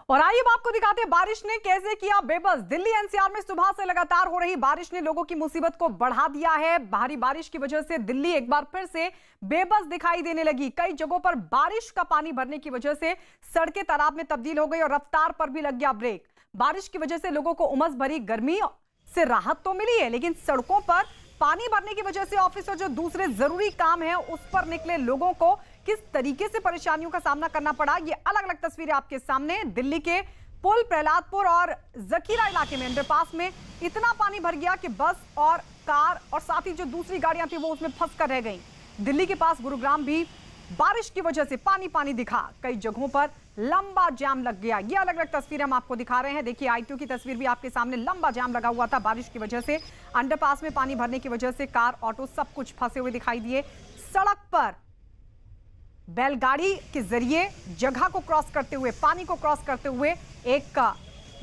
और आइए अब आपको दिखाते हैं बारिश ने कैसे किया बेबस। दिल्ली एनसीआर में सुबह से लगातार हो रही बारिश ने लोगों की मुसीबत को बढ़ा दिया है। भारी बारिश की वजह से दिल्ली एक बार फिर से बेबस दिखाई देने लगी। कई जगहों पर बारिश का पानी भरने की वजह से सड़कें तालाब में तब्दील हो गई और रफ्तार पर भी लग गया ब्रेक। बारिश की वजह से लोगों को उमस भरी गर्मी से राहत तो मिली है, लेकिन सड़कों पर पानी भरने की वजह से ऑफिस और जो दूसरे जरूरी काम है उस पर निकले लोगों को किस तरीके से परेशानियों का सामना करना पड़ा, ये अलग अलग तस्वीरें आपके सामने। दिल्ली के पुल, प्रहलादपुर और जकीरा इलाके में अंडरपास में इतना पानी भर गया कि बस और कार और साथ ही जो दूसरी गाड़ियां थी वो उसमें फंस कर रह गई। दिल्ली के पास गुरुग्राम भी बारिश की वजह से पानी पानी दिखा। कई जगहों पर लंबा जाम लग गया। ये अलग अलग तस्वीरें हम आपको दिखा रहे हैं। देखिए आईटीओ की तस्वीर भी आपके सामने। लंबा जाम लगा हुआ था बारिश की वजह से। अंडरपास में पानी भरने की वजह से कार, ऑटो सब कुछ फंसे हुए दिखाई दिए। सड़क पर बैलगाड़ी के जरिए जगह को क्रॉस करते हुए, पानी को क्रॉस करते हुए एक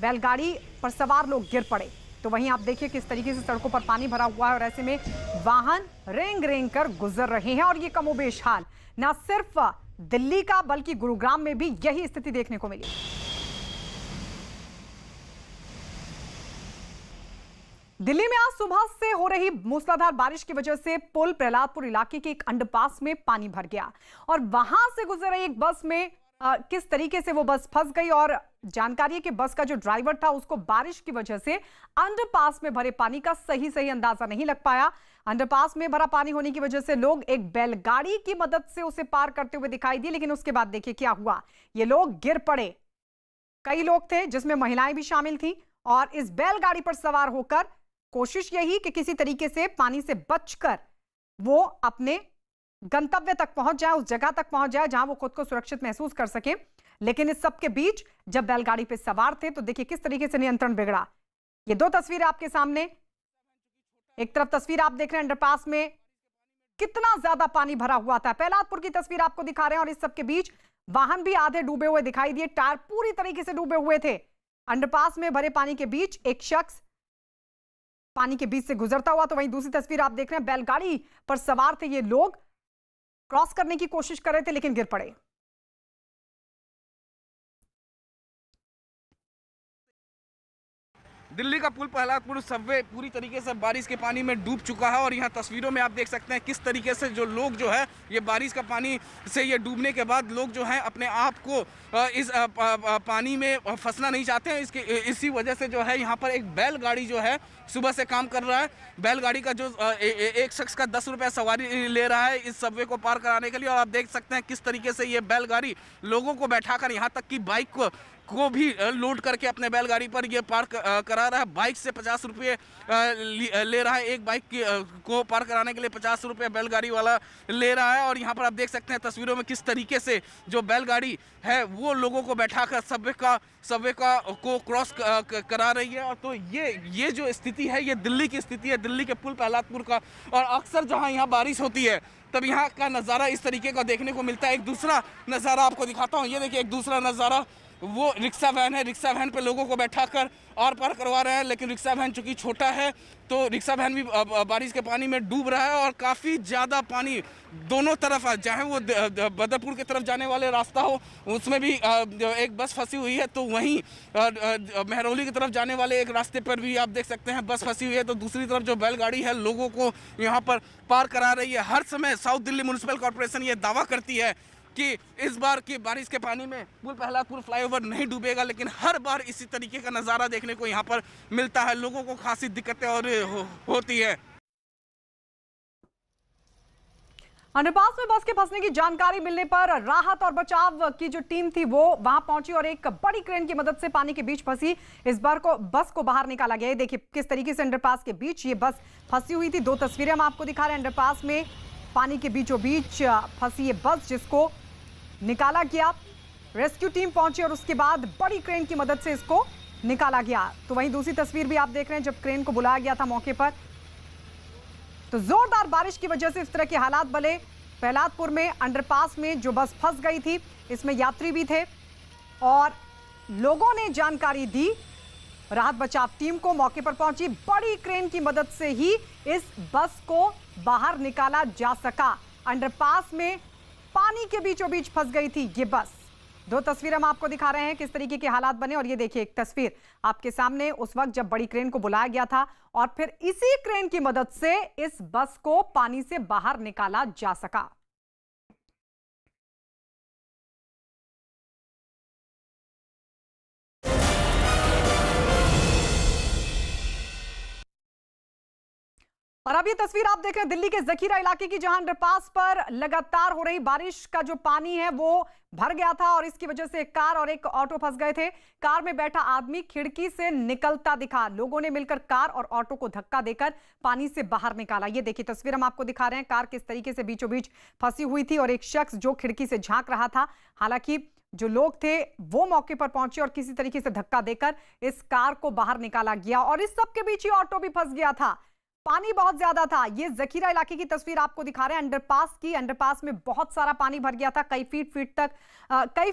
बैलगाड़ी पर सवार लोग गिर पड़े। तो वहीं आप देखिए किस तरीके से सड़कों पर पानी भरा हुआ है और ऐसे में वाहन रेंग रेंग कर गुजर रहे हैं। और ये कमोबेश हाल न सिर्फ दिल्ली का बल्कि गुरुग्राम में भी यही स्थिति देखने को मिली। दिल्ली में आज सुबह से हो रही मूसलाधार बारिश की वजह से पुल, प्रहलादपुर इलाके के एक अंडरपास में पानी भर गया और वहां से गुजर रही एक बस में किस तरीके से वो बस फंस गई। और जानकारी है कि बस का जो ड्राइवर था उसको बारिश की वजह से अंडरपास में भरे पानी का सही अंदाजा नहीं लग पाया। अंडरपास में भरा पानी होने की वजह से लोग एक बैलगाड़ी की मदद से उसे पार करते हुए दिखाई दिए, लेकिन उसके बाद देखिए क्या हुआ। ये लोग गिर पड़े। कई लोग थे जिसमें महिलाएं भी शामिल थी और इस बैलगाड़ी पर सवार होकर कोशिश यही कि किसी तरीके से पानी से बचकर वो अपने गंतव्य तक पहुंच जाए, उस जगह तक पहुंच जाए जहां वो खुद को सुरक्षित महसूस कर सके। लेकिन इस सब के बीच जब बैलगाड़ी पे सवार थे तो देखिए किस तरीके से नियंत्रण बिगड़ा। ये दो तस्वीरें आपके सामने। एक तरफ तस्वीर आप देख रहे हैं अंडरपास में कितना ज्यादा पानी भरा हुआ था। प्रहलादपुर की तस्वीर आपको दिखा रहे हैं और इस सब के बीच वाहन भी आधे डूबे हुए दिखाई दिए। टायर पूरी तरीके से डूबे हुए थे। अंडरपास में भरे पानी के बीच एक शख्स पानी के बीच से गुजरता हुआ। तो वहीं दूसरी तस्वीर आप देख रहे हैं, बैलगाड़ी पर सवार थे ये लोग, क्रॉस करने की कोशिश कर रहे थे लेकिन गिर पड़े। दिल्ली का पुल प्रहलादपुर सबवे पूरी तरीके से बारिश के पानी में डूब चुका है और यहाँ तस्वीरों में आप देख सकते हैं किस तरीके से जो लोग जो है ये बारिश का पानी से ये डूबने के बाद लोग जो हैं अपने आप को इस पानी में फंसना नहीं चाहते हैं। इसी वजह से जो है यहाँ पर एक बैलगाड़ी जो है सुबह से काम कर रहा है। बैलगाड़ी का जो एक शख्स का 10 रुपये सवारी ले रहा है इस सबवे को पार कराने के लिए। और आप देख सकते हैं किस तरीके से ये बैलगाड़ी लोगों को बैठाकर यहाँ तक कि बाइक को भी लोड करके अपने बैलगाड़ी पर ये पार करा रहा है। बाइक से 50 रुपये ले रहा है। एक बाइक को पार कराने के लिए 50 रुपये बैलगाड़ी वाला ले रहा है। और यहाँ पर आप देख सकते हैं तस्वीरों में किस तरीके से जो बैलगाड़ी है वो लोगों को बैठाकर सबवे को क्रॉस करा रही है। और तो ये जो स्थिति है ये दिल्ली की स्थिति है, दिल्ली के पुल प्रहलादपुर का। और अक्सर जहाँ यहाँ बारिश होती है तब यहाँ का नज़ारा इस तरीके का देखने को मिलता है। एक दूसरा नज़ारा आपको दिखाता हूँ। ये देखिए एक दूसरा नज़ारा, वो रिक्शा वैन है। रिक्शा वैन पे लोगों को बैठाकर और पार करवा रहे हैं, लेकिन रिक्शा वैन चूंकि छोटा है तो रिक्शा वैन भी बारिश के पानी में डूब रहा है। और काफ़ी ज़्यादा पानी दोनों तरफ है, चाहे वो बदरपुर की तरफ जाने वाले रास्ता हो उसमें भी एक बस फंसी हुई है, तो वहीं महरौली की तरफ जाने वाले एक रास्ते पर भी आप देख सकते हैं बस फंसी हुई है। तो दूसरी तरफ जो बैलगाड़ी है लोगों को यहाँ पर पार करा रही है। हर समय साउथ दिल्ली म्यूनिसिपल कॉरपोरेशन ये दावा करती है कि इस बार की बारिश के पानी में पुल प्रहलादपुर फ्लाईओवर नहीं डूबेगा, लेकिन हर बार इसी तरीके का नज़ारा देखने को यहाँ पर मिलता है। लोगों को खासी दिक्कतें और होती है। अंडरपास में बस के फंसने की जानकारी मिलने पर राहत और बचाव की जो टीम थी वो वहां पहुंची और एक बड़ी क्रेन की मदद से पानी के बीच फंसी इस बार बस को बाहर निकाला गया। देखिए किस तरीके से अंडरपास के बीच ये बस फंसी हुई थी। दो तस्वीरें हम आपको दिखा रहे हैं। अंडरपास में पानी के बीचों बीच फंसी ये बस जिसको निकाला गया। रेस्क्यू टीम पहुंची और उसके बाद बड़ी क्रेन की मदद से इसको निकाला गया। तो वहीं दूसरी तस्वीर भी आप देख रहे हैं जब क्रेन को बुलाया गया था मौके पर। तो जोरदार बारिश की वजह से इस तरह के हालात बने। प्रहलादपुर में अंडरपास में जो बस फंस गई थी इसमें यात्री भी थे और लोगों ने जानकारी दी। राहत बचाव टीम को मौके पर पहुंची। बड़ी क्रेन की मदद से ही इस बस को बाहर निकाला जा सका। अंडरपास में पानी के बीचों बीच फंस गई थी ये बस। दो तस्वीर हम आपको दिखा रहे हैं किस तरीके के हालात बने। और ये देखिए एक तस्वीर आपके सामने उस वक्त जब बड़ी क्रेन को बुलाया गया था और फिर इसी क्रेन की मदद से इस बस को पानी से बाहर निकाला जा सका। और अब ये तस्वीर आप देख रहे हैं दिल्ली के जखीरा इलाके की, जहां अंडरपास पर लगातार हो रही बारिश का जो पानी है वो भर गया था और इसकी वजह से एक कार और एक ऑटो फंस गए थे। कार में बैठा आदमी खिड़की से निकलता दिखा। लोगों ने मिलकर कार और ऑटो को धक्का देकर पानी से बाहर निकाला। ये देखिए तस्वीर हम आपको दिखा रहे हैं, कार किस तरीके से बीचों बीच फंसी हुई थी और एक शख्स जो खिड़की से झांक रहा था। हालांकि जो लोग थे वो मौके पर पहुंचे और किसी तरीके से धक्का देकर इस कार को बाहर निकाला गया और इस सब के बीच ही ऑटो भी फंस गया था। पानी बहुत ज्यादा था। ये जखीरा इलाके की तस्वीर आपको दिखा रहे हैं अंडरपास की। अंडरपास में बहुत सारा पानी भर गया था, कई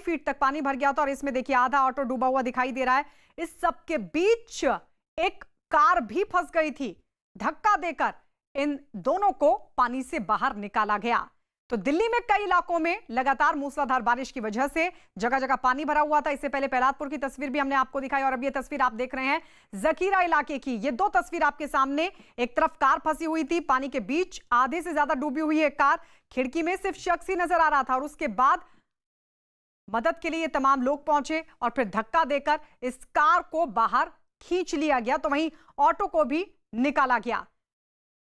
फीट तक पानी भर गया था और इसमें देखिए आधा ऑटो डूबा हुआ दिखाई दे रहा है। इस सब के बीच एक कार भी फंस गई थी। धक्का देकर इन दोनों को पानी से बाहर निकाला गया। तो दिल्ली में कई इलाकों में लगातार मूसलाधार बारिश की वजह से जगह जगह पानी भरा हुआ था। इससे पहले प्रहलादपुर की तस्वीर भी हमने आपको दिखाई और अब ये तस्वीर आप देख रहे हैं जखीरा इलाके की। ये दो तस्वीर आपके सामने, एक तरफ कार फंसी हुई थी पानी के बीच, आधे से ज्यादा डूबी हुई है कार, खिड़की में सिर्फ शख्स ही नजर आ रहा था और उसके बाद मदद के लिए तमाम लोग पहुंचे और फिर धक्का देकर इस कार को बाहर खींच लिया गया। तो वहीं ऑटो को भी निकाला गया।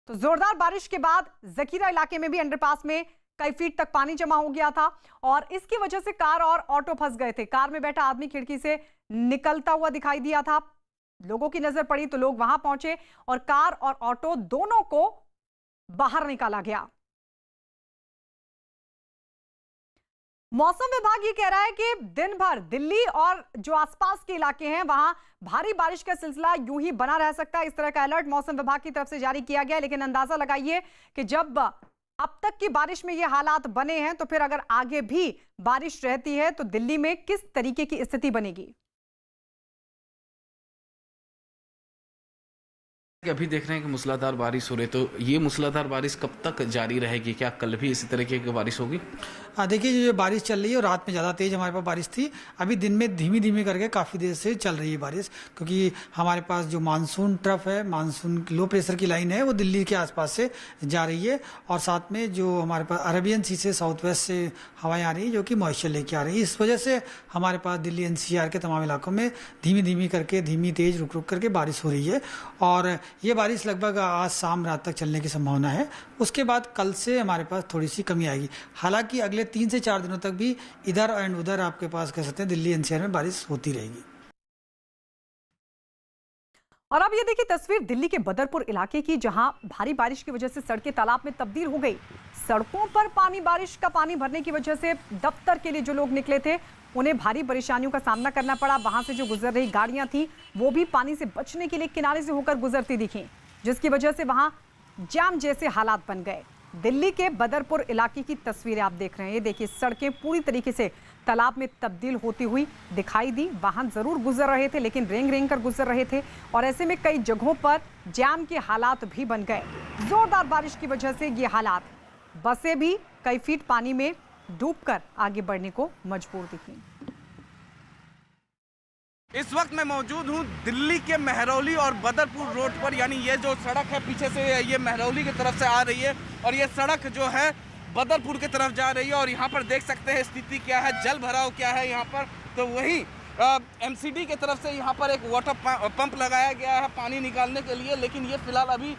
तो जोरदार बारिश के बाद जखीरा इलाके में भी अंडरपास में कई फीट तक पानी जमा हो गया था और इसकी वजह से कार और ऑटो फंस गए थे। कार में बैठा आदमी खिड़की से निकलता हुआ दिखाई दिया था। लोगों की नजर पड़ी तो लोग वहां पहुंचे और कार और ऑटो दोनों को बाहर निकाला गया। मौसम विभाग ये कह रहा है कि दिन भर दिल्ली और जो आसपास के इलाके हैं वहां भारी बारिश का सिलसिला यूं ही बना रह सकता है। इस तरह का अलर्ट मौसम विभाग की तरफ से जारी किया गया है। लेकिन अंदाजा लगाइए कि जब अब तक की बारिश में ये हालात बने हैं तो फिर अगर आगे भी बारिश रहती है तो दिल्ली में किस तरीके की स्थिति बनेगी। अभी देख रहे हैं कि मूसलाधार बारिश हो रही है, तो ये मूसलाधार बारिश कब तक जारी रहेगी? क्या कल भी इसी तरीके की बारिश होगी? देखिए जो बारिश चल रही है और रात में ज़्यादा तेज़ हमारे पास बारिश थी। अभी दिन में धीमी धीमी करके काफ़ी देर से चल रही है बारिश, क्योंकि हमारे पास जो मानसून ट्रफ है, मानसून लो प्रेशर की लाइन है, वो दिल्ली के आसपास से जा रही है और साथ में जो हमारे पास अरेबियन सी से साउथ वेस्ट से हवाएं आ रही है जो कि मॉइस्चर लेके आ रही है। इस वजह से हमारे पास दिल्ली एनसीआर के तमाम इलाकों में धीमी धीमी करके, धीमी तेज़ रुक रुक करके बारिश हो रही है और ये बारिश लगभग आज शाम रात तक चलने की संभावना है। उसके बाद कल से हमारे पास थोड़ी सी कमी आएगी। हालांकि अगले 3 से 4 दिनों तक भी इधर एंड उधर आपके पास कह सकते हैं दिल्ली एनसीआर में बारिश होती रहेगी। और अब ये देखिए तस्वीर दिल्ली के बदरपुर इलाके की, जहां भारी बारिश की वजह से सड़कें तालाब में तब्दील हो गई। सड़कों पर पानी, बारिश का पानी भरने की वजह से दफ्तर के लिए जो लोग निकले थे उन्हें भारी परेशानियों का सामना करना पड़ा। वहां से जो गुजर रही गाड़ियां थी वो भी पानी से बचने के लिए किनारे से होकर गुजरती दिखी, जिसकी वजह से वहां जाम जैसे हालात बन गए। दिल्ली के बदरपुर इलाके की तस्वीरें आप देख रहे हैं। ये देखिए सड़कें पूरी तरीके से तालाब में तब्दील होती हुई दिखाई दी। वाहन जरूर गुजर रहे थे लेकिन रेंग रेंग कर गुजर रहे थे और ऐसे में कई जगहों पर जाम के हालात भी बन गए। जोरदार बारिश की वजह से ये हालात, बसें भी कई फीट पानी में डूबकर आगे बढ़ने को मजबूर दिखी। इस वक्त मैं मौजूद हूं दिल्ली के मेहरौली और बदरपुर रोड पर, यानी ये जो सड़क है पीछे से ये मेहरौली की तरफ से आ रही है और ये सड़क जो है बदरपुर की तरफ जा रही है। और यहाँ पर देख सकते हैं स्थिति क्या है, जल भराव क्या है यहाँ पर। तो वहीं एमसीडी की तरफ से यहाँ पर एक वाटर पंप लगाया गया है पानी निकालने के लिए, लेकिन ये फिलहाल अभी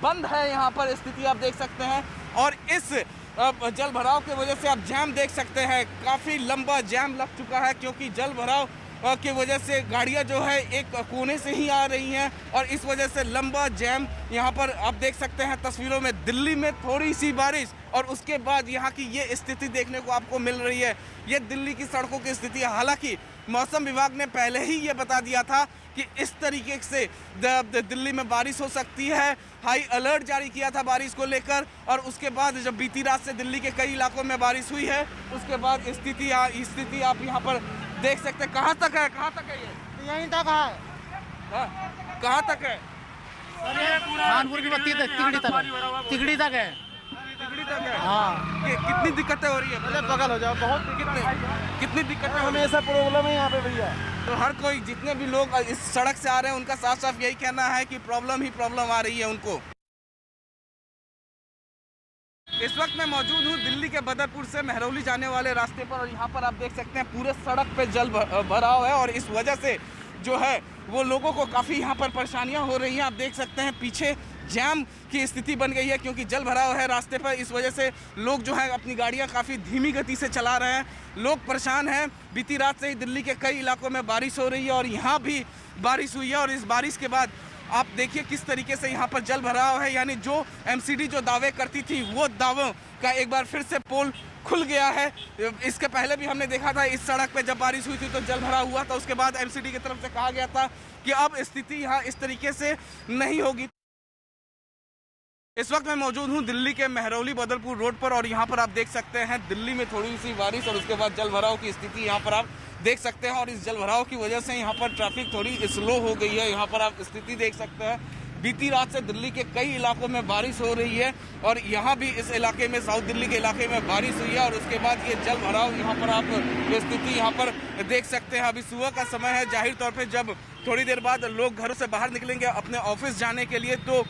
बंद है। यहाँ पर स्थिति आप देख सकते हैं और इस जल भराव की वजह से आप जाम देख सकते हैं, काफ़ी लंबा जाम लग चुका है क्योंकि जल भराव की वजह से गाड़ियां जो है एक कोने से ही आ रही हैं और इस वजह से लंबा जैम यहाँ पर आप देख सकते हैं तस्वीरों में। दिल्ली में थोड़ी सी बारिश और उसके बाद यहाँ की ये स्थिति देखने को आपको मिल रही है। ये दिल्ली की सड़कों की स्थिति है। हालांकि मौसम विभाग ने पहले ही ये बता दिया था कि इस तरीके से दिल्ली में बारिश हो सकती है। हाई अलर्ट जारी किया था बारिश को लेकर और उसके बाद जब बीती रात से दिल्ली के कई इलाकों में बारिश हुई है उसके बाद स्थिति आप यहाँ पर देख सकते हैं। कहाँ तक है ये? यहीं तक है। कहाँ तक है? कानपुर की बत्ती तक, तिगड़ी तक है। तिगड़ी तक है। हाँ, कितनी दिक्कतें हो रही है? अरे बगल हो जाओ, बहुत कितनी दिक्कतें हो रही है? हमेशा प्रॉब्लम है यहाँ पे भैया। तो हर कोई, जितने भी लोग इस सड़क से आ रहे हैं, उनका साफ साफ यही कहना है कि प्रॉब्लम ही प्रॉब्लम आ रही है उनको। इस वक्त मैं मौजूद हूँ दिल्ली के बदरपुर से महरौली जाने वाले रास्ते पर, और यहाँ पर आप देख सकते हैं पूरे सड़क पे जल भराव है, और इस वजह से जो है वो लोगों को काफ़ी यहाँ पर परेशानियाँ हो रही हैं। आप देख सकते हैं पीछे जाम की स्थिति बन गई है, क्योंकि जल भराव है रास्ते पर। इस वजह से लोग जो है अपनी गाड़ियाँ काफ़ी धीमी गति से चला रहे हैं, लोग परेशान हैं। बीती रात से ही दिल्ली के कई इलाकों में बारिश हो रही है, और यहाँ भी बारिश हुई है, और इस बारिश के बाद आप देखिए किस तरीके से यहाँ पर जल भराव है। यानी जो एमसीडी जो दावे करती थी, वो दावों का एक बार फिर से पोल खुल गया है। इसके पहले भी हमने देखा था इस सड़क पे जब बारिश हुई थी तो जल भरा हुआ था, उसके बाद एमसीडी की तरफ से कहा गया था कि अब स्थिति यहाँ इस तरीके से नहीं होगी। इस वक्त मैं मौजूद हूँ दिल्ली के महरौली बदरपुर रोड पर, और यहाँ पर आप देख सकते हैं दिल्ली में थोड़ी सी बारिश और उसके बाद जल भराव की स्थिति यहाँ पर आप देख सकते हैं। और इस जल भराव की वजह से यहाँ पर ट्रैफिक थोड़ी स्लो हो गई है। यहाँ पर आप स्थिति देख सकते हैं, बीती रात से दिल्ली के कई इलाकों में बारिश हो रही है, और यहाँ भी इस इलाके में, साउथ दिल्ली के इलाके में बारिश हुई है, और उसके बाद ये जल भराव यहाँ पर आप स्थिति यहाँ पर देख सकते हैं। अभी सुबह का समय है, जाहिर तौर पे जब थोड़ी देर बाद लोग घरों से बाहर निकलेंगे अपने ऑफिस जाने के लिए, तो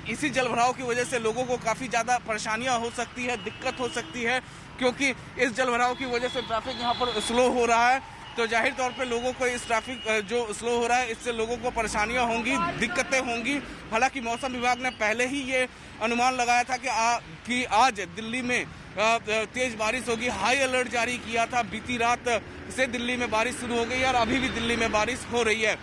इसी जल भराव की वजह से लोगों को काफ़ी ज़्यादा परेशानियाँ हो सकती है, दिक्कत हो सकती है, क्योंकि इस जल भराव की वजह से ट्रैफिक यहाँ पर स्लो हो रहा है। तो जाहिर तौर पे लोगों को इस ट्रैफिक जो स्लो हो रहा है, इससे लोगों को परेशानियां होंगी, दिक्कतें होंगी। हालांकि मौसम विभाग ने पहले ही ये अनुमान लगाया था कि आज दिल्ली में तेज बारिश होगी, हाई अलर्ट जारी किया था। बीती रात से दिल्ली में बारिश शुरू हो गई है, और अभी भी दिल्ली में बारिश हो रही है।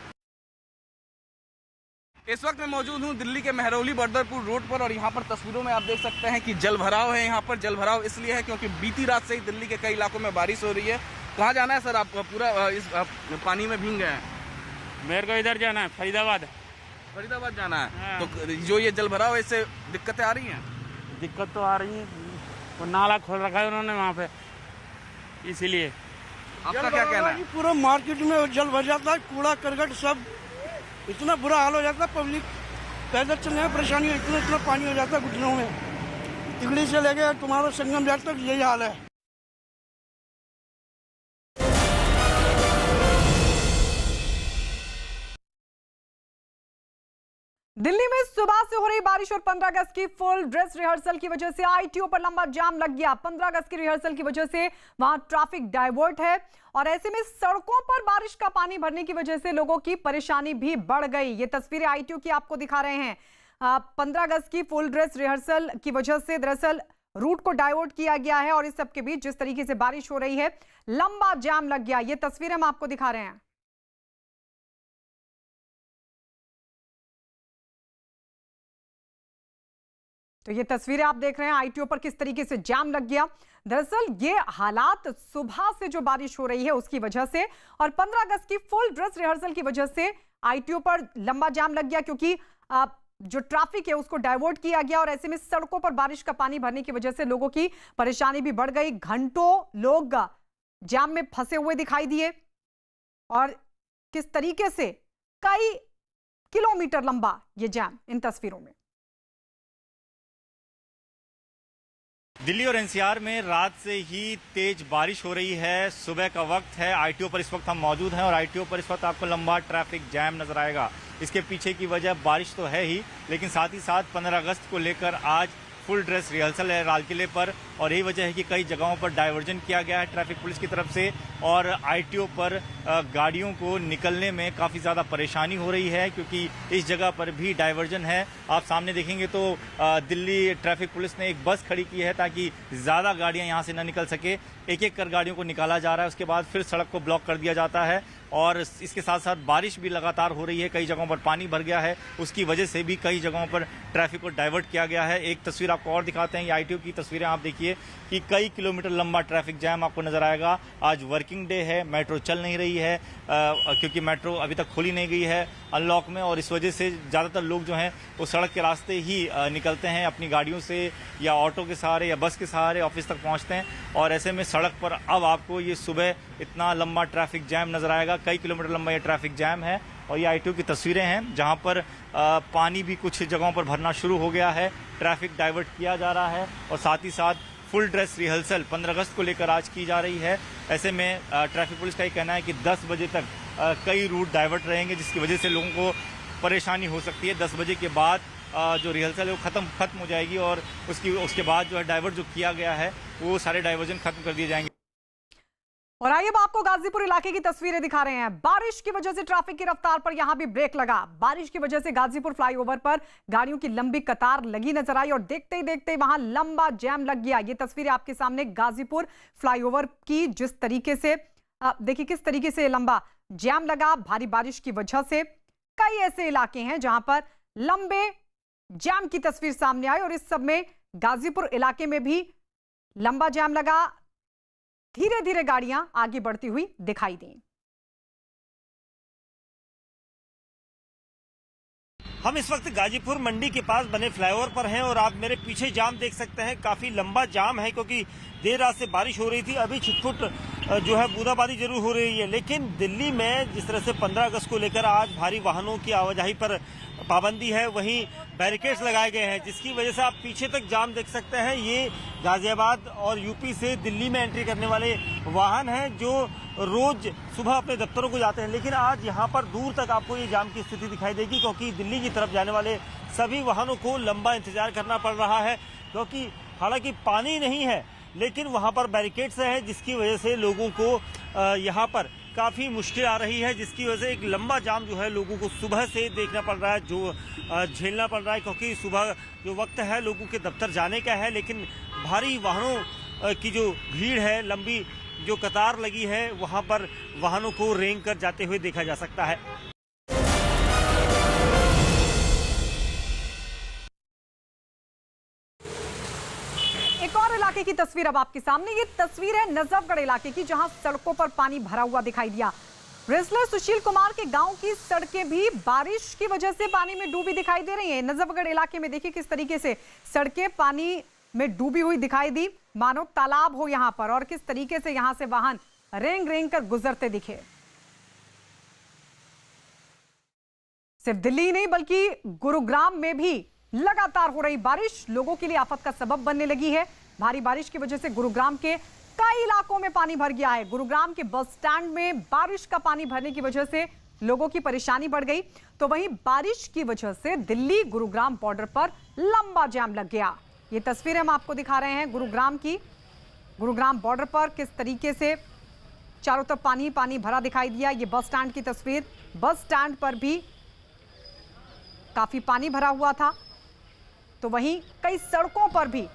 इस वक्त मैं मौजूद हूँ दिल्ली के महरौली बदरपुर रोड पर, और यहाँ पर तस्वीरों में आप देख सकते हैं कि जल भराव है। यहाँ पर जल भराव इसलिए है क्योंकि बीती रात से ही दिल्ली के कई इलाकों में बारिश हो रही है। कहाँ जाना है सर आपको? पूरा इस पानी में भीग गए हैं। मेरे को इधर जाना है, फरीदाबाद। फरीदाबाद जाना है। हाँ। तो जो ये जल भराव है, इससे दिक्कतें आ रही हैं? दिक्कत तो आ रही है, वो नाला खोल रखा है उन्होंने वहाँ पे, इसीलिए। आपका क्या कहना है? पूरा मार्केट में जल भर जाता है, कूड़ा करकट सब, इतना बुरा हाल हो जाता है। पब्लिक पैदल चलने में परेशानी, इतना पानी हो जाता है घुटनों में। तिगड़ी से लेके तुम्हारा संगम घाट तक यही हाल है। दिल्ली में सुबह से हो रही बारिश और 15 अगस्त की फुल ड्रेस रिहर्सल की वजह से आईटीओ पर लंबा जाम लग गया। 15 अगस्त की रिहर्सल की वजह से वहां ट्रैफिक डाइवर्ट है, और ऐसे में सड़कों पर बारिश का पानी भरने की वजह से लोगों की परेशानी भी बढ़ गई। ये तस्वीरें आईटीओ की आपको दिखा रहे हैं। 15 अगस्त की फुल ड्रेस रिहर्सल की वजह से दरअसल रूट को डाइवर्ट किया गया है, और इस सब के बीच जिस तरीके से बारिश हो रही है, लंबा जाम लग गया। ये तस्वीरें हम आपको दिखा रहे हैं। तो ये तस्वीरें आप देख रहे हैं आईटीओ पर किस तरीके से जाम लग गया। दरअसल ये हालात सुबह से जो बारिश हो रही है उसकी वजह से, और 15 अगस्त की फुल ड्रेस रिहर्सल की वजह से आईटीओ पर लंबा जाम लग गया, क्योंकि जो ट्रैफिक है उसको डाइवर्ट किया गया, और ऐसे में सड़कों पर बारिश का पानी भरने की वजह से लोगों की परेशानी भी बढ़ गई। घंटों लोग जाम में फंसे हुए दिखाई दिए, और किस तरीके से कई किलोमीटर लंबा ये जाम इन तस्वीरों में। दिल्ली और एनसीआर में रात से ही तेज बारिश हो रही है। सुबह का वक्त है, आईटीओ पर इस वक्त हम मौजूद हैं, और आईटीओ पर इस वक्त आपको लंबा ट्रैफिक जैम नजर आएगा। इसके पीछे की वजह बारिश तो है ही, लेकिन साथ ही साथ 15 अगस्त को लेकर आज फुल ड्रेस रिहर्सल है लाल किले पर, और यही वजह है कि कई जगहों पर डाइवर्जन किया गया है ट्रैफिक पुलिस की तरफ से, और आईटीओ पर गाड़ियों को निकलने में काफ़ी ज़्यादा परेशानी हो रही है, क्योंकि इस जगह पर भी डाइवर्जन है। आप सामने देखेंगे तो दिल्ली ट्रैफिक पुलिस ने एक बस खड़ी की है ताकि ज़्यादा गाड़ियाँ यहाँ से न निकल सके। एक एक कर गाड़ियों को निकाला जा रहा है, उसके बाद फिर सड़क को ब्लॉक कर दिया जाता है, और इसके साथ साथ बारिश भी लगातार हो रही है। कई जगहों पर पानी भर गया है, उसकी वजह से भी कई जगहों पर ट्रैफिक को डाइवर्ट किया गया है। एक तस्वीर आपको और दिखाते हैं, ये आईटीओ की तस्वीरें आप देखिए कि कई किलोमीटर लंबा ट्रैफिक जैम आपको नजर आएगा। आज वर्किंग डे है, मेट्रो चल नहीं रही है, क्योंकि मेट्रो अभी तक खुली नहीं गई है अनलॉक में, और इस वजह से ज़्यादातर लोग जो हैं वो सड़क के रास्ते ही निकलते हैं, अपनी गाड़ियों से या ऑटो के सहारे या बस के सहारे ऑफिस तक पहुंचते हैं। और ऐसे में सड़क पर अब आपको ये सुबह इतना लंबा ट्रैफिक जैम नजर आएगा, कई किलोमीटर लंबा ये ट्रैफिक जैम है। और ये आईटीओ की तस्वीरें हैं जहां पर पानी भी कुछ जगहों पर भरना शुरू हो गया है। ट्रैफिक डाइवर्ट किया जा रहा है और साथ ही साथ फुल ड्रेस रिहर्सल 15 अगस्त को लेकर आज की जा रही है। ऐसे में ट्रैफिक पुलिस का ये कहना है कि 10 बजे तक कई रूट डाइवर्ट रहेंगे, जिसकी वजह से लोगों को परेशानी हो सकती है। 10 बजे के बाद जो रिहर्सल है वो खत्म हो जाएगी और उसके बाद जो है डाइवर्ट जो किया गया है वो सारे डाइवर्जन खत्म कर दिए जाएंगे। और आइए अब आपको गाजीपुर इलाके की तस्वीरें दिखा रहे हैं। बारिश की वजह से ट्रैफिक की रफ्तार पर यहां भी ब्रेक लगा। बारिश की वजह से गाजीपुर फ्लाईओवर पर गाड़ियों की लंबी कतार लगी नजर आई और देखते ही देखते वहां लंबा जैम लग गया। ये तस्वीरें आपके सामने गाजीपुर फ्लाईओवर की, जिस तरीके से देखिए किस तरीके से लंबा जैम लगा। भारी बारिश की वजह से कई ऐसे इलाके हैं जहां पर लंबे जैम की तस्वीर सामने आई और इस सब में गाजीपुर इलाके में भी लंबा जैम लगा। धीरे धीरे गाड़ियां आगे बढ़ती हुई दिखाई दी। हम इस वक्त गाजीपुर मंडी के पास बने फ्लाईओवर पर हैं और आप मेरे पीछे जाम देख सकते हैं। काफी लंबा जाम है क्योंकि देर रात से बारिश हो रही थी। अभी छिटपुट जो है बूंदाबांदी जरूर हो रही है, लेकिन दिल्ली में जिस तरह से 15 अगस्त को लेकर आज भारी वाहनों की आवाजाही पर पाबंदी है, वहीं बैरिकेड्स लगाए गए हैं, जिसकी वजह से आप पीछे तक जाम देख सकते हैं। ये गाजियाबाद और यूपी से दिल्ली में एंट्री करने वाले वाहन हैं जो रोज सुबह अपने दफ्तरों को जाते हैं, लेकिन आज यहाँ पर दूर तक आपको ये जाम की स्थिति दिखाई देगी क्योंकि दिल्ली की तरफ जाने वाले सभी वाहनों को लंबा इंतजार करना पड़ रहा है। क्योंकि हालांकि पानी नहीं है लेकिन वहाँ पर बैरिकेड्स है, जिसकी वजह से लोगों को यहाँ पर काफ़ी मुश्किल आ रही है, जिसकी वजह से एक लंबा जाम जो है लोगों को सुबह से देखना पड़ रहा है, जो झेलना पड़ रहा है। क्योंकि सुबह जो वक्त है लोगों के दफ्तर जाने का है, लेकिन भारी वाहनों की जो भीड़ है, लंबी जो कतार लगी है, वहाँ पर वाहनों को रेंग कर जाते हुए देखा जा सकता है। एक और इलाके की तस्वीर अब आपके सामने। ये तस्वीर है नजफगढ़ इलाके की, जहां सड़कों पर पानी भरा हुआ दिखाई दिया। रेसलर सुशील कुमार के गांव की सड़कें भी बारिश की वजह से पानी में डूबी दिखाई दे रही हैं। नजफगढ़ इलाके में देखिए किस तरीके से सड़कें पानी में डूबी हुई दिखाई दी, मानो तालाब हो यहां पर, और किस तरीके से यहां से वाहन रेंग रेंग कर गुजरते दिखे। सिर्फ दिल्ली ही नहीं बल्कि गुरुग्राम में भी लगातार हो रही बारिश लोगों के लिए आफत का सबब बनने लगी है। भारी बारिश की वजह से गुरुग्राम के कई इलाकों में पानी भर गया है। गुरुग्राम के बस स्टैंड में बारिश का पानी भरने की वजह से लोगों की परेशानी बढ़ गई, तो वहीं बारिश की वजह से दिल्ली गुरुग्राम बॉर्डर पर लंबा जाम लग गया। ये तस्वीरें हम आपको दिखा रहे हैं गुरुग्राम की। गुरुग्राम बॉर्डर पर किस तरीके से चारों तरफ पानी पानी भरा दिखाई दिया। ये बस स्टैंड की तस्वीर, बस स्टैंड पर भी काफी पानी भरा हुआ था, तो वहीं कई सड़कों पर भी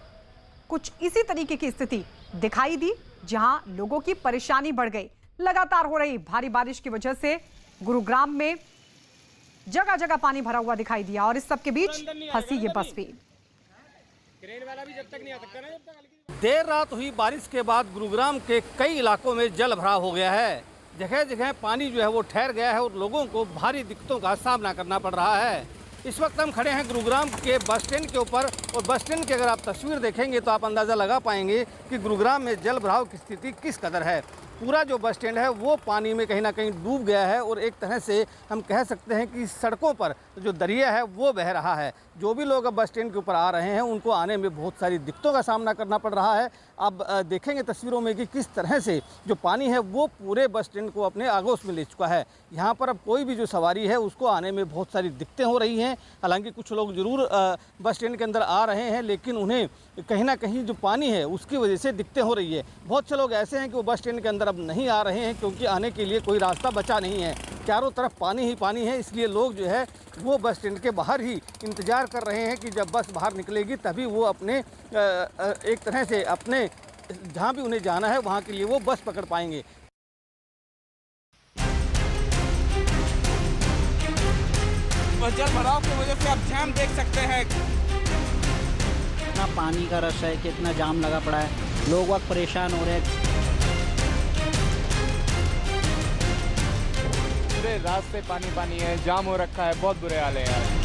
कुछ इसी तरीके की स्थिति दिखाई दी, जहां लोगों की परेशानी बढ़ गई। लगातार हो रही भारी बारिश की वजह से गुरुग्राम में जगह जगह पानी भरा हुआ दिखाई दिया और इस सब के बीच फंसी ये बस भी। देर रात हुई बारिश के बाद गुरुग्राम के कई इलाकों में जल भराव हो गया है। जगह जगह पानी जो है वो ठहर गया है और लोगों को भारी दिक्कतों का सामना करना पड़ रहा है। इस वक्त हम खड़े हैं गुरुग्राम के बस स्टैंड के ऊपर और बस स्टैंड की अगर आप तस्वीर देखेंगे तो आप अंदाज़ा लगा पाएंगे कि गुरुग्राम में जल भराव की स्थिति किस कदर है। पूरा जो बस स्टैंड है वो पानी में कहीं ना कहीं डूब गया है और एक तरह से हम कह सकते हैं कि सड़कों पर जो दरिया है वो बह रहा है। जो भी लोग अब बस स्टैंड के ऊपर आ रहे हैं उनको आने में बहुत सारी दिक्कतों का सामना करना पड़ रहा है। अब देखेंगे तस्वीरों में कि किस तरह से जो पानी है वो पूरे बस स्टैंड को अपने आगोश में ले चुका है। यहाँ पर अब कोई भी जो सवारी है उसको आने में बहुत सारी दिक्कतें हो रही हैं। हालांकि कुछ लोग ज़रूर बस स्टैंड के अंदर आ रहे हैं, लेकिन उन्हें कहीं ना कहीं जो पानी है उसकी वजह से दिक्कतें हो रही है। बहुत से लोग ऐसे हैं कि वो बस स्टैंड के अंदर अब नहीं आ रहे हैं क्योंकि आने के लिए कोई रास्ता बचा नहीं है। चारों तरफ पानी ही पानी है, इसलिए लोग जो है वो बस स्टैंड के बाहर ही इंतज़ार कर रहे हैं कि जब बस बाहर निकलेगी तभी वो अपने एक तरह से अपने जहाँ भी उन्हें जाना है वहाँ के लिए वो बस पकड़ पाएंगे। जल भराव की वजह से आप जाम देख सकते हैं। कितना पानी का रश है, कितना जाम लगा पड़ा है, लोग वक्त परेशान हो रहे हैं। पूरे रास्ते पानी पानी है, जाम हो रखा है, बहुत बुरे हाल है यार।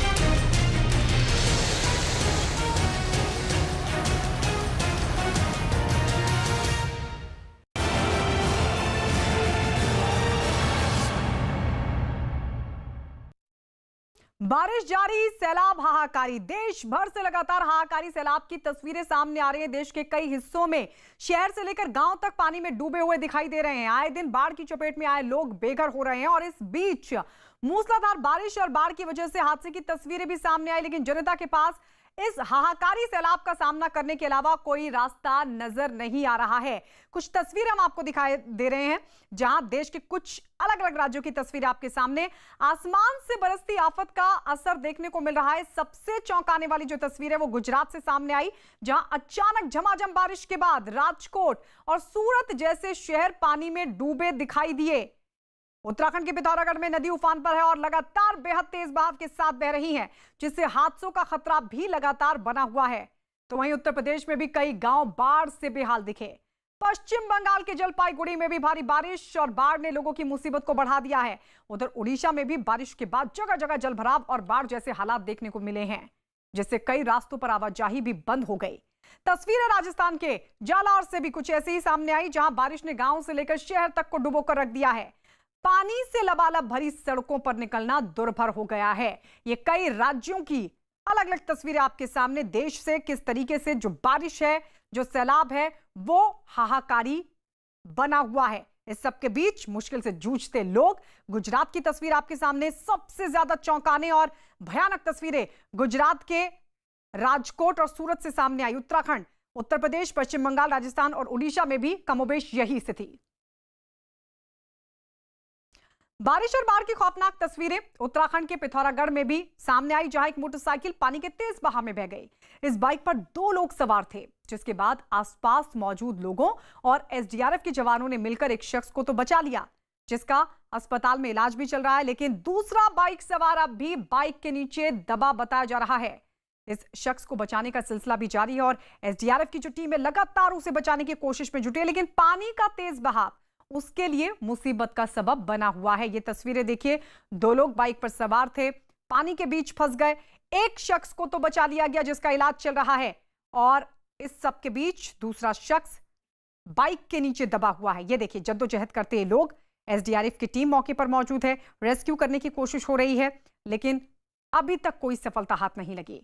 बारिश जारी, सैलाब हाहाकारी। देश भर से लगातार हाहाकारी सैलाब की तस्वीरें सामने आ रही हैं। देश के कई हिस्सों में शहर से लेकर गांव तक पानी में डूबे हुए दिखाई दे रहे हैं। आए दिन बाढ़ की चपेट में आए लोग बेघर हो रहे हैं और इस बीच मूसलाधार बारिश और बाढ़ की वजह से हादसे की तस्वीरें भी सामने आई, लेकिन जनता के पास इस हाहाकारी सैलाब का सामना करने के अलावा कोई रास्ता नजर नहीं आ रहा है। कुछ तस्वीर हम आपको दिखाई दे रहे हैं, जहां देश के कुछ अलग अलग राज्यों की तस्वीर आपके सामने। आसमान से बरसती आफत का असर देखने को मिल रहा है। सबसे चौंकाने वाली जो तस्वीर है वो गुजरात से सामने आई, जहां अचानक झमाझम बारिश के बाद राजकोट और सूरत जैसे शहर पानी में डूबे दिखाई दिए। उत्तराखंड के पिथौरागढ़ में नदी उफान पर है और लगातार बेहद तेज बहाव के साथ बह रही है, जिससे हादसों का खतरा भी लगातार बना हुआ है। तो वहीं उत्तर प्रदेश में भी कई गांव बाढ़ से बेहाल दिखे। पश्चिम बंगाल के जलपाईगुड़ी में भी भारी बारिश और बाढ़ ने लोगों की मुसीबत को बढ़ा दिया है। उधर उड़ीसा में भी बारिश के बाद जगह जगह जलभराव और बाढ़ जैसे हालात देखने को मिले हैं, जिससे कई रास्तों पर आवाजाही भी बंद हो गई। तस्वीरें राजस्थान के जालौर से भी कुछ ऐसे ही सामने आई, जहां बारिश ने गांव से लेकर शहर तक को डुबोकर रख दिया है। पानी से लबालब भरी सड़कों पर निकलना दुर्भर हो गया है। ये कई राज्यों की अलग अलग तस्वीरें आपके सामने। देश से किस तरीके से जो बारिश है, जो सैलाब है, वो हाहाकारी बना हुआ है। इस सब के बीच मुश्किल से जूझते लोग। गुजरात की तस्वीर आपके सामने। सबसे ज्यादा चौंकाने और भयानक तस्वीरें गुजरात के राजकोट और सूरत से सामने आई। उत्तराखंड, उत्तर प्रदेश, पश्चिम बंगाल, राजस्थान और उड़ीसा में भी कमोबेश यही स्थिति। बारिश और बाढ़ की खौफनाक तस्वीरें उत्तराखंड के पिथौरागढ़ में भी सामने आई, जहां एक मोटरसाइकिल पानी के तेज बहाव में बह गई। इस बाइक पर 2 लोग सवार थे, जिसके बाद आसपास मौजूद लोगों और एसडीआरएफ के जवानों ने मिलकर एक शख्स को तो बचा लिया, जिसका अस्पताल में इलाज भी चल रहा है, लेकिन दूसरा बाइक सवार अब भी बाइक के नीचे दबा बताया जा रहा है। इस शख्स को बचाने का सिलसिला भी जारी है और एसडीआरएफ की जो टीम है लगातार उसे बचाने की कोशिश में जुटी है, लेकिन पानी का तेज बहाव उसके लिए मुसीबत का सबब बना हुआ है। ये तस्वीरें देखिए, 2 लोग बाइक पर सवार थे, पानी के बीच फंस गए। एक शख्स को तो बचा लिया गया, जिसका इलाज चल रहा है, और इस सब के बीच दूसरा शख्स बाइक के नीचे दबा हुआ है। ये देखिए, जद्दोजहद करते ये लोग। एसडीआरएफ की टीम मौके पर मौजूद है, रेस्क्यू करने की कोशिश हो रही है, लेकिन अभी तक कोई सफलता हाथ नहीं लगी।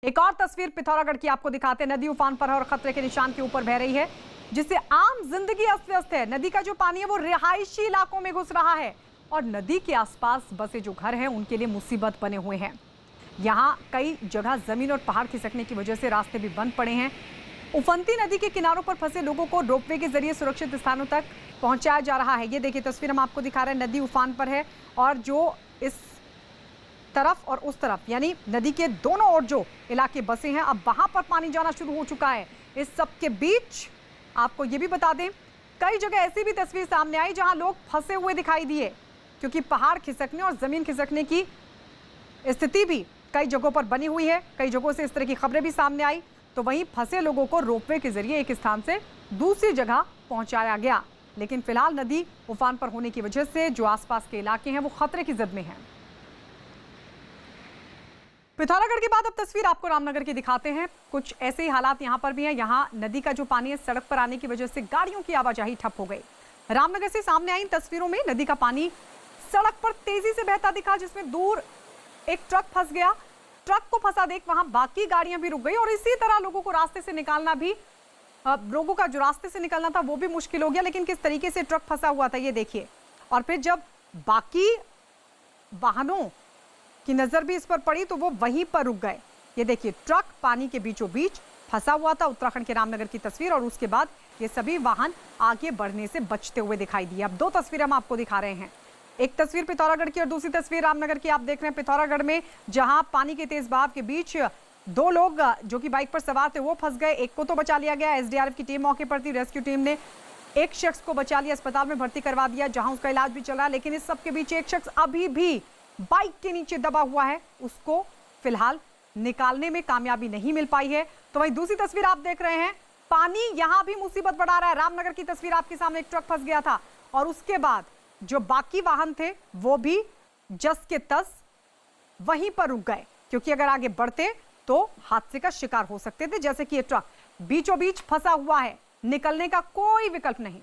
एक और तस्वीर पिथौरागढ़ की आपको दिखाते हैं। नदी उफान पर है और खतरे के निशान के ऊपर बह रही है, जिससे आम जिंदगी अस्त व्यस्त है। नदी का जो पानी है वो रिहायशी इलाकों में घुस रहा है और नदी के आसपास बसे जो घर हैं उनके लिए मुसीबत बने हुए हैं। यहाँ कई जगह जमीन और पहाड़ खिसकने की वजह से रास्ते भी बंद पड़े हैं। उफनती नदी के किनारों पर फंसे लोगों को रोपवे के जरिए सुरक्षित स्थानों तक पहुंचाया जा रहा है। ये देखिए, तस्वीर हम आपको दिखा रहे हैं। नदी उफान पर है और जो इस तरफ और उस तरफ, यानी नदी के दोनों ओर जो इलाके बसे हैं, अब वहां पर पानी जाना शुरू हो चुका है। इस सब के बीच आपको ये भी बता दें, कई जगह ऐसी भी तस्वीर सामने आई जहां लोग फंसे हुए दिखाई दिए, क्योंकि पहाड़ खिसकने और जमीन खिसकने की स्थिति भी कई जगहों पर बनी हुई है। कई जगहों से इस तरह की खबरें भी सामने आई। तो वहीं फंसे लोगों को रोपवे के जरिए एक स्थान से दूसरी जगह पहुंचाया गया, लेकिन फिलहाल नदी उफान पर होने की वजह से जो आसपास के इलाके हैं वो खतरे की जद में हैं। पिथौरागढ़ के बाद अब तस्वीर आपको रामनगर की दिखाते हैं। कुछ ऐसे ही हालात यहां पर भी हैं। यहां नदी का जो पानी है सड़क पर आने की वजह से गाड़ियों की आवाजाही ठप हो गई। रामनगर से सामने आई तस्वीरों में नदी का पानी सड़क पर तेजी से बहता दिखा, जिसमें दूर एक ट्रक फंस गया। ट्रक को फंसा देख वहां बाकी गाड़ियां भी रुक गई और इसी तरह लोगों को रास्ते से निकालना भी, लोगों का जो रास्ते से निकलना था वो भी मुश्किल हो गया। लेकिन किस तरीके से ट्रक फंसा हुआ था ये देखिए, और फिर जब बाकी वाहनों की नजर भी इस पर पड़ी तो वो वहीं पर रुक गए। ये देखिए, ट्रक पानी के बीचों बीच फंसा हुआ था। उत्तराखंड के रामनगर की तस्वीर, और उसके बाद ये सभी वाहन आगे बढ़ने से बचते हुए दिखाई दिए। अब 2 तस्वीरें हम आपको दिखा रहे हैं। एक तस्वीर पिथौरागढ़ की और दूसरी तस्वीर रामनगर की। आप देख रहे हैं पिथौरागढ़ में, जहां पानी के तेज बहाव के बीच 2 लोग जो कि बाइक पर सवार थे वो फंस गए। एक को तो बचा लिया गया, एसडीआरएफ की टीम मौके पर थी, रेस्क्यू टीम ने एक शख्स को बचा लिया, अस्पताल में भर्ती करवा दिया, जहां उसका इलाज भी चल रहा है। लेकिन इस सबके बीच एक शख्स अभी भी बाइक के नीचे दबा हुआ है, उसको फिलहाल निकालने में कामयाबी नहीं मिल पाई है। तो वहीं दूसरी तस्वीर आप देख रहे हैं, पानी यहां भी मुसीबत बढ़ा रहा है। रामनगर की तस्वीर आपके सामने, एक ट्रक फंस गया था और उसके बाद जो बाकी वाहन थे वो भी जस के तस वहीं पर रुक गए, क्योंकि अगर आगे बढ़ते तो हादसे का शिकार हो सकते थे। जैसे कि ये ट्रक बीचों बीच फंसा हुआ है, निकलने का कोई विकल्प नहीं।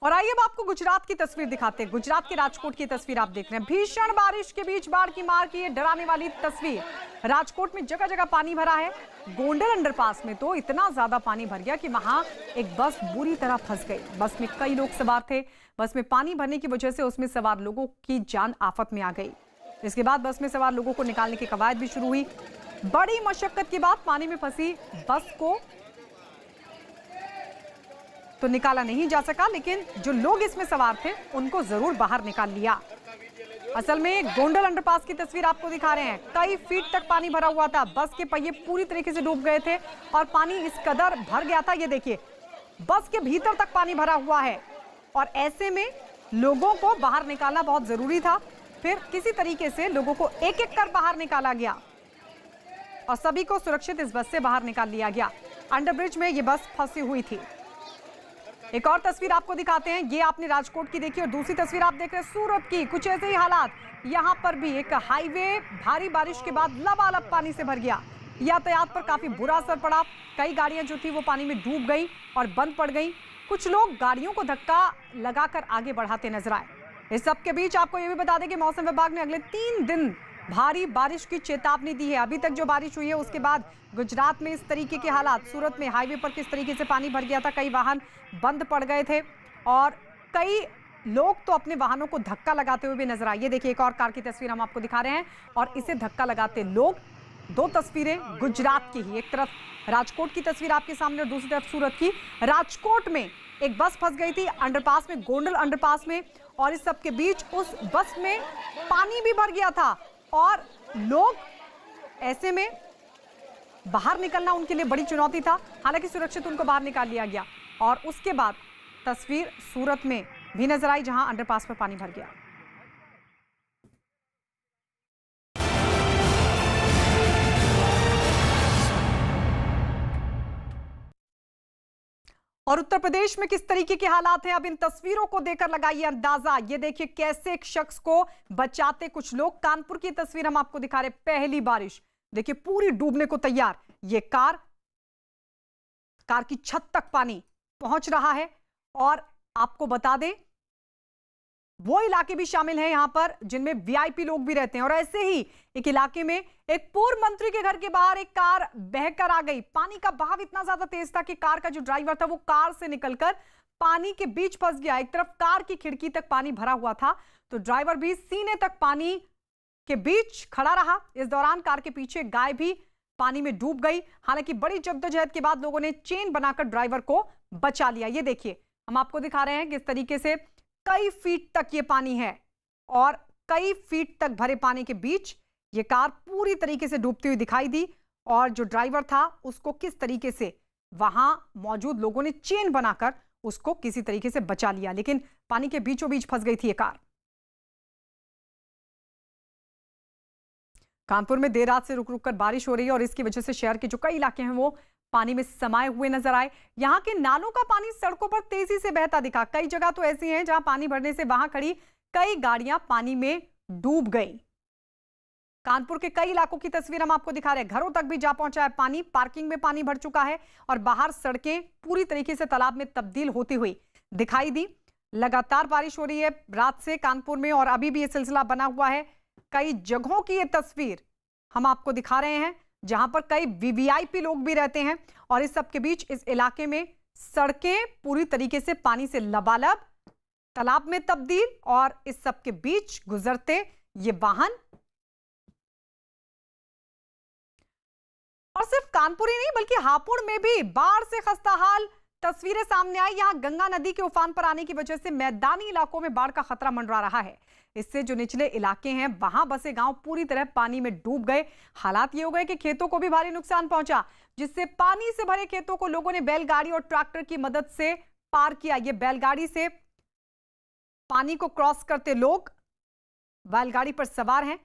और आइए अब आपको गुजरात की तस्वीर दिखाते हैं। गुजरात के राजकोट की तस्वीर आप देख रहे हैं। भीषण बारिश के बीच बाढ़ की मार की ये डराने वाली तस्वीर। राजकोट में जगह जगह पानी भरा है। गोंडल अंडरपास में तो इतना ज्यादा पानी भर गया कि वहां एक बस बुरी तरह फंस गई। बस में कई लोग सवार थे। बस में पानी भरने की वजह से उसमें सवार लोगों की जान आफत में आ गई। इसके बाद बस में सवार लोगों को निकालने की कवायद भी शुरू हुई। बड़ी मशक्कत के बाद पानी में फंसी बस को तो निकाला नहीं जा सका, लेकिन जो लोग इसमें सवार थे उनको जरूर बाहर निकाल लिया। असल में गोंडल अंडरपास की तस्वीर आपको दिखा रहे हैं। कई फीट तक पानी भरा हुआ था। बस के पहिए पूरी तरीके से डूब गए थे और पानी इस कदर भर गया था। ये देखिए, बस के भीतर तक पानी भरा हुआ है और ऐसे में लोगों को बाहर निकालना बहुत जरूरी था। फिर किसी तरीके से लोगों को एक एक कर बाहर निकाला गया और सभी को सुरक्षित इस बस से बाहर निकाल लिया गया। अंडरब्रिज में ये बस फंसी हुई थी। एक और तस्वीर आपको दिखाते हैं। ये आपने राजकोट की देखी और दूसरी तस्वीर आप देख रहे हैं सूरत की। कुछ ऐसे ही हालात यहां पर भी। एक हाईवे भारी बारिश के बाद लबालब पानी से भर गया। यातायात पर काफी बुरा असर पड़ा। कई गाड़ियां जो थी वो पानी में डूब गई और बंद पड़ गई। कुछ लोग गाड़ियों को धक्का लगाकर आगे बढ़ाते नजर आए। इस सब के बीच आपको ये भी बता दें कि मौसम विभाग ने अगले 3 दिन भारी बारिश की चेतावनी दी है। अभी तक जो बारिश हुई है उसके बाद गुजरात में इस तरीके के हालात, सूरत में हाईवे पर किस तरीके से पानी भर गया था, कई वाहन बंद पड़ गए थे और कई लोग तो अपने वाहनों को धक्का लगाते हुए भी नजर आए। ये देखिए, एक और कार की तस्वीर हम आपको दिखा रहे हैं और इसे धक्का लगाते लोग। 2 तस्वीरें गुजरात की ही। एक तरफ राजकोट की तस्वीर आपके सामने और दूसरी तरफ सूरत की। राजकोट में एक बस फंस गई थी अंडरपास में, गोंडल अंडरपास में, और इस सब के बीच उस बस में पानी भी भर गया था और लोग ऐसे में बाहर निकलना उनके लिए बड़ी चुनौती था। हालांकि सुरक्षित उनको बाहर निकाल लिया गया। और उसके बाद तस्वीर सूरत में भी नजर आई जहां अंडरपास पर पानी भर गया। और उत्तर प्रदेश में किस तरीके के हालात हैं, अब इन तस्वीरों को देखकर लगाइए अंदाजा। ये देखिए कैसे एक शख्स को बचाते कुछ लोग। कानपुर की तस्वीर हम आपको दिखा रहे। पहली बारिश देखिए, पूरी डूबने को तैयार। ये कार की छत तक पानी पहुंच रहा है। और आपको बता दें, वो इलाके भी शामिल हैं यहां पर जिनमें वीआईपी लोग भी रहते हैं। और ऐसे ही एक इलाके में एक पूर्व मंत्री के घर के बाहर एक कार बहकर आ गई। पानी का बहाव इतना ज्यादा तेज था कि कार का जो ड्राइवर था वो कार से निकलकर पानी के बीच फंस गया। एक तरफ कार की खिड़की तक पानी भरा हुआ था तो ड्राइवर भी सीने तक पानी के बीच खड़ा रहा। इस दौरान कार के पीछे गाय भी पानी में डूब गई। हालांकि बड़ी जद्दोजहद के बाद लोगों ने चेन बनाकर ड्राइवर को बचा लिया। ये देखिए, हम आपको दिखा रहे हैं किस तरीके से कई फीट तक ये पानी है और कई फीट तक भरे पानी के बीच ये कार पूरी तरीके से डूबती हुई दिखाई दी। और जो ड्राइवर था उसको किस तरीके से वहां मौजूद लोगों ने चेन बनाकर उसको किसी तरीके से बचा लिया, लेकिन पानी के बीचों बीच फंस गई थी ये कार। कानपुर में देर रात से रुक रुक कर बारिश हो रही है और इसकी वजह से शहर के जो कई इलाके हैं वो पानी में समाये हुए नजर आए। यहां के नालों का पानी सड़कों पर तेजी से बहता दिखा। कई जगह तो ऐसी हैं जहां पानी भरने से वहां खड़ी कई गाड़ियां पानी में डूब गई। कानपुर के कई इलाकों की तस्वीर हम आपको दिखा रहे हैं। घरों तक भी जा पहुंचा है पानी। पार्किंग में पानी भर चुका है और बाहर सड़कें पूरी तरीके से तालाब में तब्दील होती हुई दिखाई दी। लगातार बारिश हो रही है रात से कानपुर में और अभी भी ये सिलसिला बना हुआ है। कई जगहों की ये तस्वीर हम आपको दिखा रहे हैं जहां पर कई वीवीआईपी लोग भी रहते हैं और इस सब के बीच इस इलाके में सड़कें पूरी तरीके से पानी से लबालब, तालाब में तब्दील और इस सब के बीच गुजरते ये वाहन। और सिर्फ कानपुर ही नहीं बल्कि हापुड़ में भी बाढ़ से खस्ता हाल तस्वीरें सामने आई। यहां गंगा नदी के उफान पर आने की वजह से मैदानी इलाकों में बाढ़ का खतरा मंडरा रहा है। इससे जो निचले इलाके हैं वहां बसे गांव पूरी तरह पानी में डूब गए। हालात ये हो गए कि खेतों को भी भारी नुकसान पहुंचा, जिससे पानी से भरे खेतों को लोगों ने बैलगाड़ी और ट्रैक्टर की मदद से पार किया। ये बैलगाड़ी से पानी को क्रॉस करते लोग बैलगाड़ी पर सवार हैं।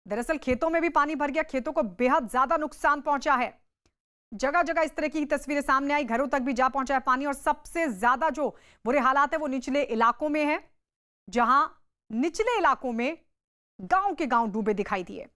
दरअसल खेतों में भी पानी भर गया। खेतों को बेहद ज्यादा नुकसान पहुंचा है। जगह जगह इस तरह की तस्वीरें सामने आई। घरों तक भी जा पहुंचा है पानी और सबसे ज्यादा जो बुरे हालात है वो निचले इलाकों में है, जहां निचले इलाकों में गांव के गांव डूबे दिखाई दिए।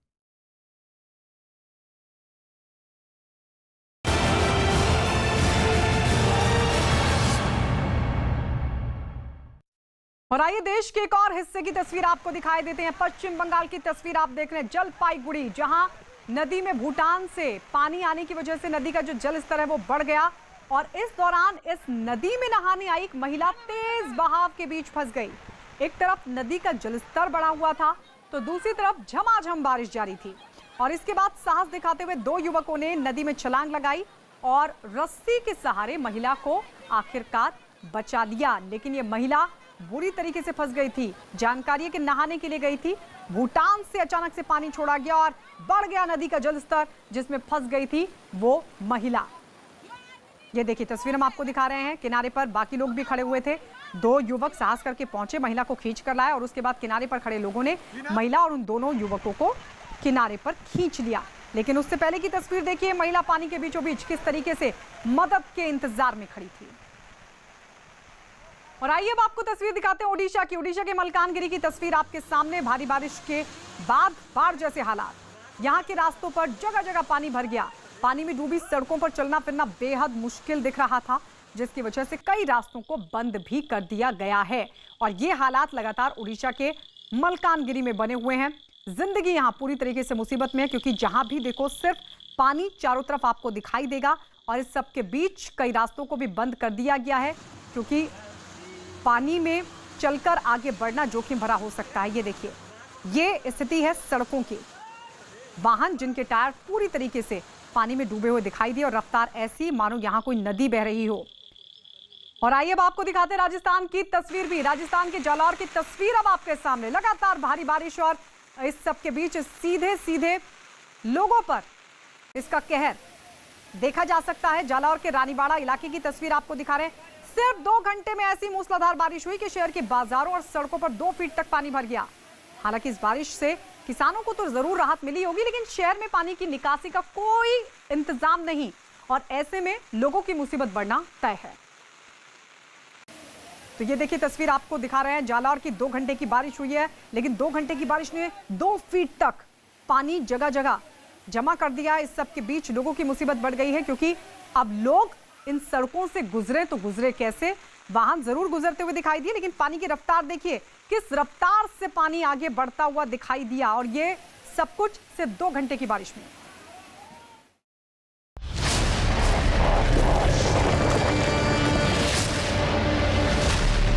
और आइए देश के एक और हिस्से की तस्वीर आपको दिखाई देते हैं। पश्चिम बंगाल की तस्वीर आप देख रहे हैं, जलपाईगुड़ी, जहां नदी में भूटान से पानी आने की वजह से नदी का जो जल स्तर है वो बढ़ गया और इस दौरान इस नदी में नहाने आई एक महिला तेज बहाव के बीच फंस गई। एक तरफ नदी का जलस्तर बढ़ा हुआ था तो दूसरी तरफ झमाझम बारिश जारी थी और इसके बाद साहस दिखाते हुए दो युवकों ने नदी में छलांग लगाई और रस्सी के सहारे महिला को आखिरकार बचा लिया। लेकिन ये महिला बुरी तरीके से फंस गई थी। जानकारी है कि नहाने के लिए गई थी, भूटान से अचानक से पानी छोड़ा गया और बढ़ गया नदी का जलस्तर, जिसमें फंस गई थी वो महिला। ये देखिए तस्वीर हम आपको दिखा रहे हैं। किनारे पर बाकी लोग भी खड़े हुए थे। दो युवक साहस करके पहुंचे, महिला को खींच कर लाए और उसके बाद किनारे पर खड़े लोगों ने महिला और उन दोनों युवकों को किनारे पर खींच लिया। लेकिन उससे पहले की तस्वीर देखिए, महिला पानी के बीचों बीच किस तरीके से मदद के इंतजार में खड़ी थी। और आइए अब आपको तस्वीर दिखाते हैं ओडिशा की। ओडिशा के मलकानगिरी की तस्वीर आपके सामने। भारी बारिश के बाद बाढ़ जैसे हालात। यहाँ के रास्तों पर जगह जगह पानी भर गया। पानी में डूबी सड़कों पर चलना फिरना बेहद मुश्किल दिख रहा था, जिसकी वजह से कई रास्तों को बंद भी कर दिया गया है। और ये हालात लगातार ओडिशा के मलकानगिरी में बने हुए हैं। जिंदगी यहाँ पूरी तरीके से मुसीबत में है, क्योंकि जहां भी देखो सिर्फ पानी चारों तरफ आपको दिखाई देगा। और इस सब के बीच कई रास्तों को भी बंद कर दिया गया है, क्योंकि पानी में चलकर आगे बढ़ना जोखिम भरा हो सकता है। ये देखिए, ये स्थिति है सड़कों की। वाहन जिनके टायर पूरी तरीके से पानी में डूबे हुए दिखाई दिए और रफ्तार ऐसी मानो यहाँ कोई नदी बह रही हो। और आइए अब आपको दिखाते हैं राजस्थान की तस्वीर भी। राजस्थान के जालौर की तस्वीर अब आपके सामने। लगातार भारी बारिश और इस सब के बीच सीधे सीधे लोगों पर इसका कहर देखा जा सकता है। जालौर के रानीबाड़ा इलाके की तस्वीर आपको दिखा रहे हैं। सिर्फ 2 घंटे में ऐसी मूसलाधार बारिश हुई कि शहर के बाजारों और सड़कों पर 2 फीट तक पानी भर गया। हालांकि इस बारिश से किसानों को तो जरूर राहत मिली होगी, लेकिन शहर में पानी की निकासी का कोई इंतजाम नहीं और ऐसे में लोगों की मुसीबत बढ़ना तय है। तो ये देखिए तस्वीर आपको दिखा रहे हैं। जालौर की 2 घंटे की बारिश हुई है, लेकिन 2 घंटे की बारिश ने 2 फीट तक पानी जगह जगह जमा कर दिया। इस सब के बीच लोगों की मुसीबत बढ़ गई है, क्योंकि अब लोग इन सड़कों से गुजरे तो गुजरे कैसे। वाहन जरूर गुजरते हुए दिखाई दिए, लेकिन पानी की रफ्तार देखिए किस रफ्तार से पानी आगे बढ़ता हुआ दिखाई दिया। और ये सब कुछ सिर्फ 2 घंटे की बारिश में।